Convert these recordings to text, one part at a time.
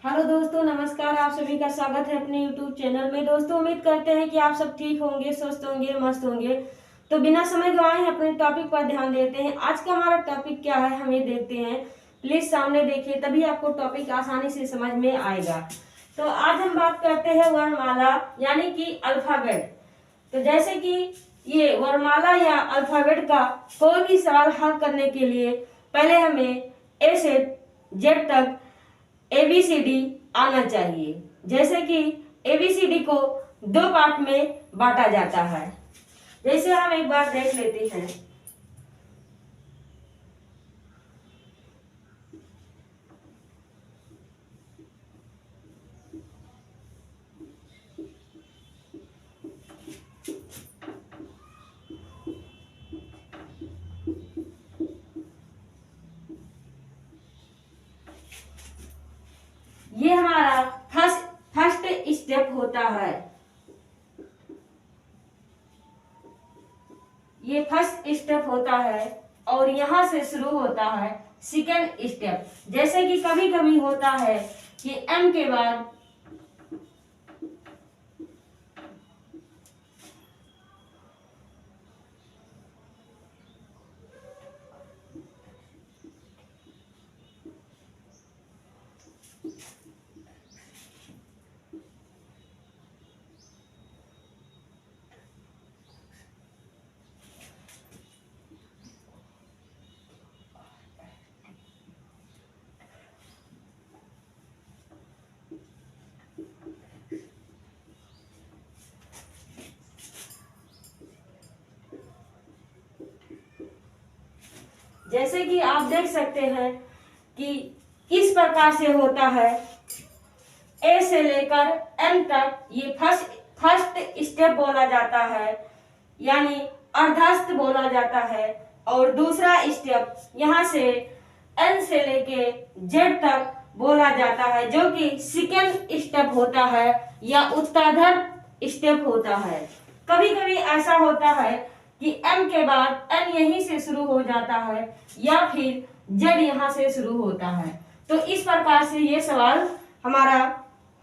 Hello दोस्तों, नमस्कार। आप सभी का स्वागत है अपने YouTube चैनल में। दोस्तों, उम्मीद करते हैं कि आप सब ठीक होंगे, स्वस्थ होंगे, मस्त होंगे। तो बिना समय गवाए अपने टॉपिक पर ध्यान देते हैं। आज का हमारा टॉपिक क्या है, हम ये देखते हैं। प्लीज सामने देखिए, तभी आपको टॉपिक आसानी से समझ में आएगा। तो आज हम बात करते हैं वर्णमाला यानी कि अल्फाबेट। तो जैसे कि ये वर्णमाला या अल्फाबेट का कोई भी सवाल हल करने के लिए पहले हमें ए से जेड तक ABCD आना चाहिए। जैसे कि ABCD को दो पार्ट में बांटा जाता है। जैसे हम एक बार देख लेते हैं। ये हमारा फर्स्ट स्टेप होता है। ये फर्स्ट स्टेप होता है और यहाँ से शुरू होता है सेकेंड स्टेप। जैसे कि कभी कभी होता है कि M के बाद जैसे कि आप देख सकते हैं कि इस प्रकार से होता है। ए से लेकर M तक ये फर्स्ट स्टेप बोला जाता है, यानी अर्धस्थ बोला जाता है। और दूसरा स्टेप यहाँ से N से लेके Z तक बोला जाता है, जो कि सेकेंड स्टेप होता है या उत्तरार्ध स्टेप होता है। कभी कभी ऐसा होता है कि M के बाद N यहीं से शुरू हो जाता है या फिर Z यहाँ से शुरू होता है। तो इस प्रकार से ये सवाल हमारा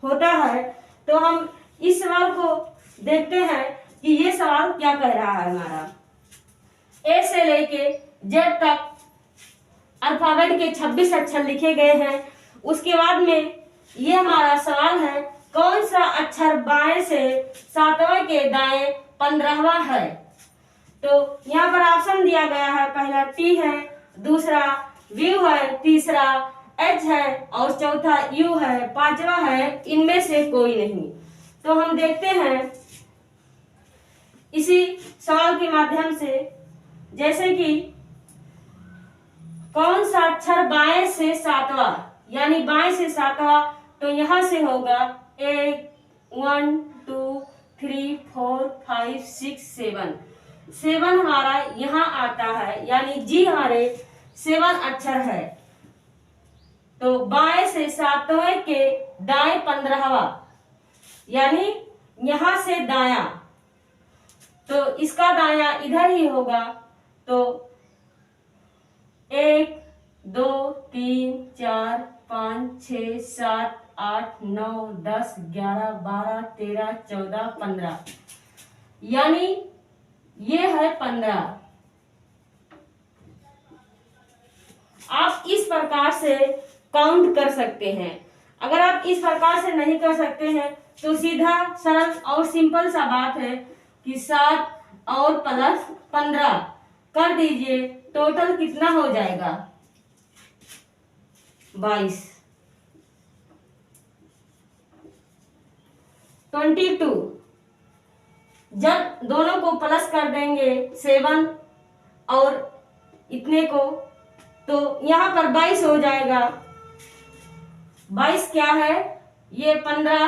होता है। तो हम इस सवाल को देखते हैं कि ये सवाल क्या कह रहा है। हमारा ए से लेके Z तक अल्फाबेट के 26 अक्षर लिखे गए हैं। उसके बाद में ये हमारा सवाल है, कौन सा अक्षर बाएं से सातवें के दाएं 15वां है। तो यहाँ पर ऑप्शन दिया गया है। पहला T है, दूसरा W है, तीसरा H है और चौथा U है, पांचवा है इनमें से कोई नहीं। तो हम देखते हैं इसी सवाल के माध्यम से। जैसे कि कौन सा अक्षर बाएं से सातवां, यानी बाएं से सातवां, तो यहां से होगा 1 2 3 4 5 6 7 हमारा यहाँ आता है, यानी जी हमारे 7 अक्षर है। तो बाएं से सातवें के दाएं 15वां, यानी यहां से दाया, तो इसका दाया इधर ही होगा। तो 1 2 3 4 5 6 7 8 9 10 11 12 13 14 15, यानी ये है 15। आप इस प्रकार से काउंट कर सकते हैं। अगर आप इस प्रकार से नहीं कर सकते हैं तो सीधा सरल और सिंपल सा बात है कि 7 और प्लस 15 कर दीजिए। टोटल कितना हो जाएगा? 22। 22 जब दोनों को प्लस कर देंगे 7 और इतने को, तो यहाँ पर 22 हो जाएगा। 22 क्या है? ये 15।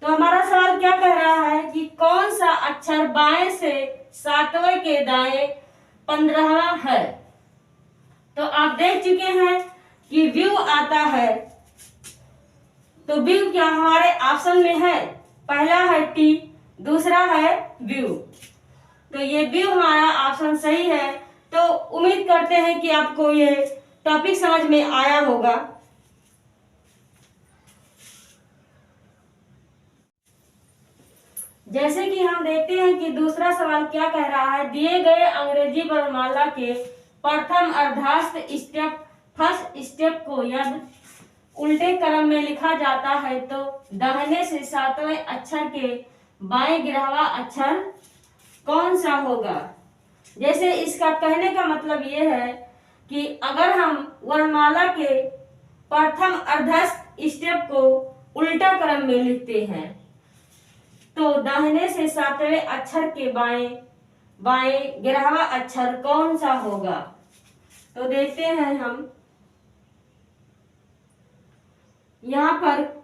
तो हमारा सवाल क्या कह रहा है कि कौन सा अक्षर बाएं से सातवें के दाएं 15वां है। तो आप देख चुके हैं कि व्यू आता है। तो व्यू क्या हमारे ऑप्शन में है? पहला है T, दूसरा है व्यू। तो ये व्यू हमारा ऑप्शन सही है। तो उम्मीद करते हैं कि आपको ये टॉपिक समझ में आया होगा। जैसे कि हम देखते हैं कि दूसरा सवाल क्या कह रहा है, दिए गए अंग्रेजी वर्णमाला के प्रथम अर्धाष्ट स्टेप फर्स्ट स्टेप को यदि उल्टे क्रम में लिखा जाता है तो दाहिने से सातवें अक्षर के बाएं गिरहवा अक्षर कौन सा होगा। जैसे इसका कहने का मतलब ये है कि अगर हम वर्णमाला के प्रथम अर्धस्थ स्टेप को उल्टा क्रम में लिखते हैं तो दाहिने से सातवें अक्षर के बाएं बाएं गिरहवा अक्षर कौन सा होगा। तो देखते हैं हम यहाँ पर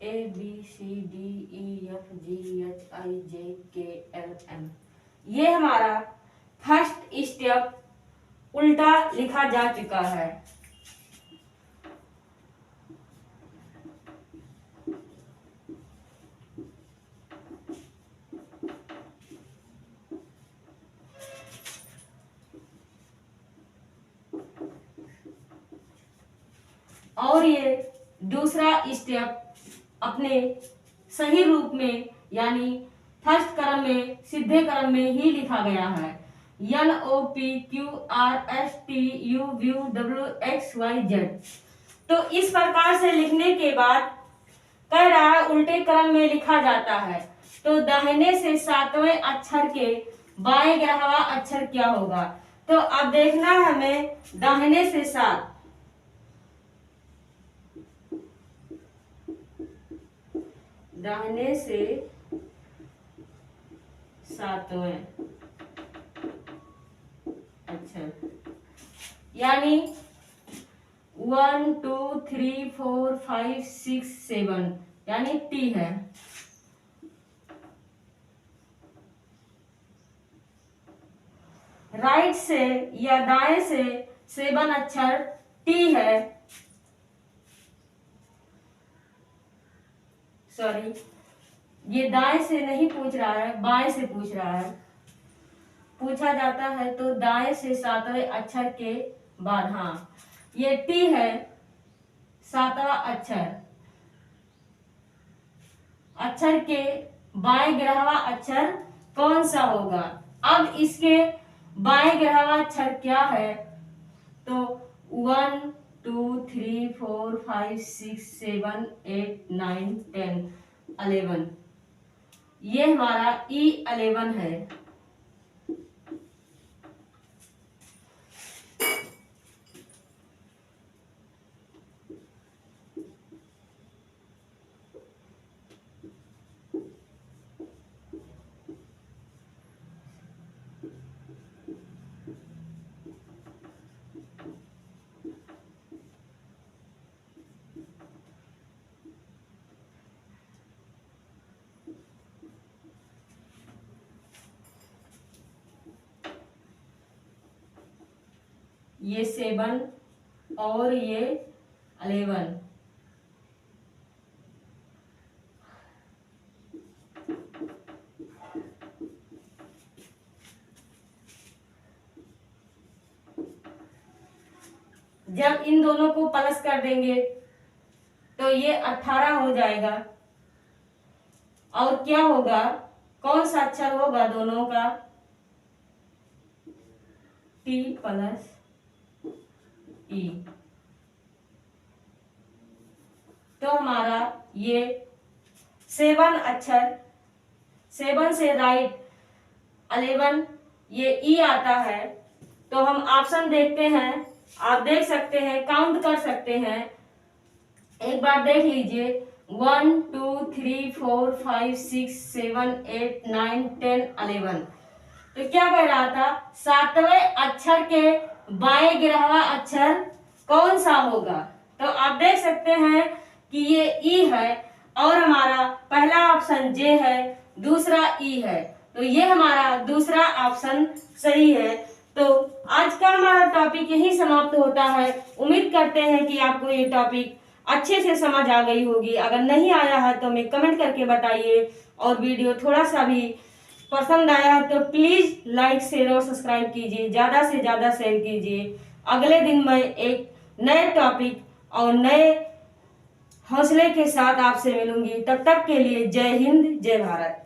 ABCDEFGHIJKLM ये हमारा फर्स्ट स्टेप उल्टा लिखा जा चुका है। और ये दूसरा स्टेप अपने सही रूप में यानी फर्स्ट क्रम में सीधे क्रम में ही लिखा गया है। LOPQRSTUVWXYZ। तो इस प्रकार से लिखने के बाद कह रहा है उल्टे क्रम में लिखा जाता है तो दाहिने से सातवें अक्षर के बाएं गिरहवा अक्षर क्या होगा। तो अब देखना है हमें दाहिने से सात, दाहिने से सातवें अक्षर यानी 1 2 3 4 5 6 7 यानी टी है। राइट से या दाएं से 7 अक्षर टी है। सॉरी, ये दाएं से नहीं पूछ रहा है, बाएं से पूछ रहा है। पूछा जाता है तो दाएं से सातवें अक्षर के बाद, हाँ ये टी है सातवां अक्षर। अक्षर के बाएं गिरहवा अक्षर कौन सा होगा। अब इसके बाएं गिरहवा अक्षर क्या है तो 1 2 3 4 5 6 7 8 9 10 11 ये हमारा E11 है। ये 7 और ये 11 जब इन दोनों को प्लस कर देंगे तो ये 18 हो जाएगा। और क्या होगा, कौन सा अक्षर होगा दोनों का, टी प्लस ई। तो हमारा ये 7 अक्षर, 7 से राइट 11 ये ई आता है। तो हम ऑप्शन देखते हैं, आप देख सकते हैं, काउंट कर सकते हैं। एक बार देख लीजिए 1 2 3 4 5 6 7 8 9 10 11। तो क्या कह रहा था, सातवें अक्षर के बाएं गिरहवा अक्षर कौन सा होगा। तो आप देख सकते हैं कि ये ई है और हमारा पहला ऑप्शन जे है, दूसरा ई है। तो ये हमारा दूसरा ऑप्शन सही है। तो आज का हमारा टॉपिक यही समाप्त होता है। उम्मीद करते हैं कि आपको ये टॉपिक अच्छे से समझ आ गई होगी। अगर नहीं आया है तो हमें कमेंट करके बताइए, और वीडियो थोड़ा सा भी पसंद आया है तो प्लीज लाइक शेयर और सब्सक्राइब कीजिए, ज्यादा से ज्यादा शेयर कीजिए। अगले दिन मैं एक नए टॉपिक और नए हौसले के साथ आपसे मिलूंगी। तब तक के लिए जय हिंद, जय भारत।